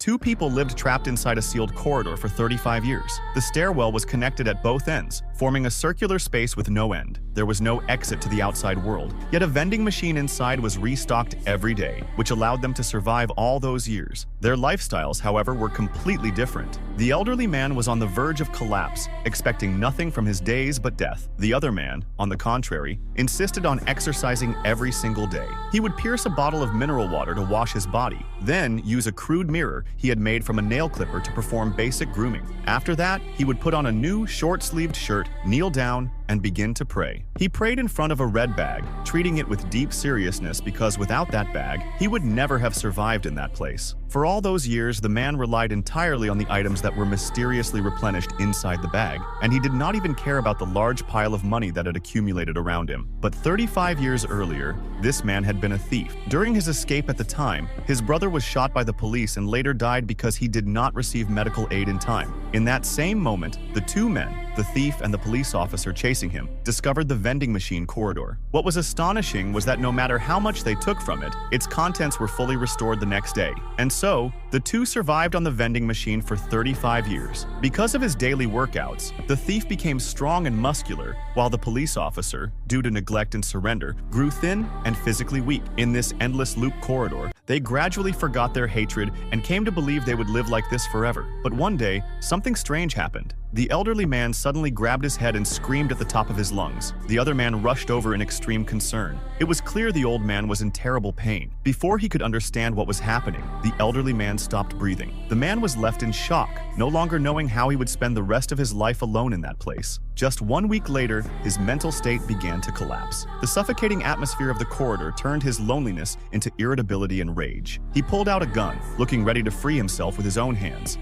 Two people lived trapped inside a sealed corridor for 35 years. The stairwell was connected at both ends, forming a circular space with no end. There was no exit to the outside world, yet a vending machine inside was restocked every day, which allowed them to survive all those years. Their lifestyles, however, were completely different. The elderly man was on the verge of collapse, expecting nothing from his days but death. The other man, on the contrary, insisted on exercising every single day. He would pierce a bottle of mineral water to wash his body, then use a crude mirror he had made from a nail clipper to perform basic grooming. After that, he would put on a new short-sleeved shirt, kneel down, and begin to pray. He prayed in front of a red bag, treating it with deep seriousness because without that bag, he would never have survived in that place. For all those years, the man relied entirely on the items that were mysteriously replenished inside the bag, and he did not even care about the large pile of money that had accumulated around him. But 35 years earlier, this man had been a thief. During his escape at the time, his brother was shot by the police and later died because he did not receive medical aid in time. In that same moment, the two men, the thief and the police officer chasing him, discovered the vending machine corridor. What was astonishing was that no matter how much they took from it, its contents were fully restored the next day. And so, the two survived on the vending machine for 35 years. Because of his daily workouts, the thief became strong and muscular, while the police officer, due to neglect and surrender, grew thin and physically weak. In this endless loop corridor, they gradually forgot their hatred and came to believe they would live like this forever. But one day, something strange happened. The elderly man suddenly grabbed his head and screamed at the top of his lungs. The other man rushed over in extreme concern. It was clear the old man was in terrible pain. Before he could understand what was happening, the elderly man stopped breathing. The man was left in shock, no longer knowing how he would spend the rest of his life alone in that place. Just 1 week later, his mental state began to collapse. The suffocating atmosphere of the corridor turned his loneliness into irritability and rage. He pulled out a gun, looking ready to free himself with his own hands.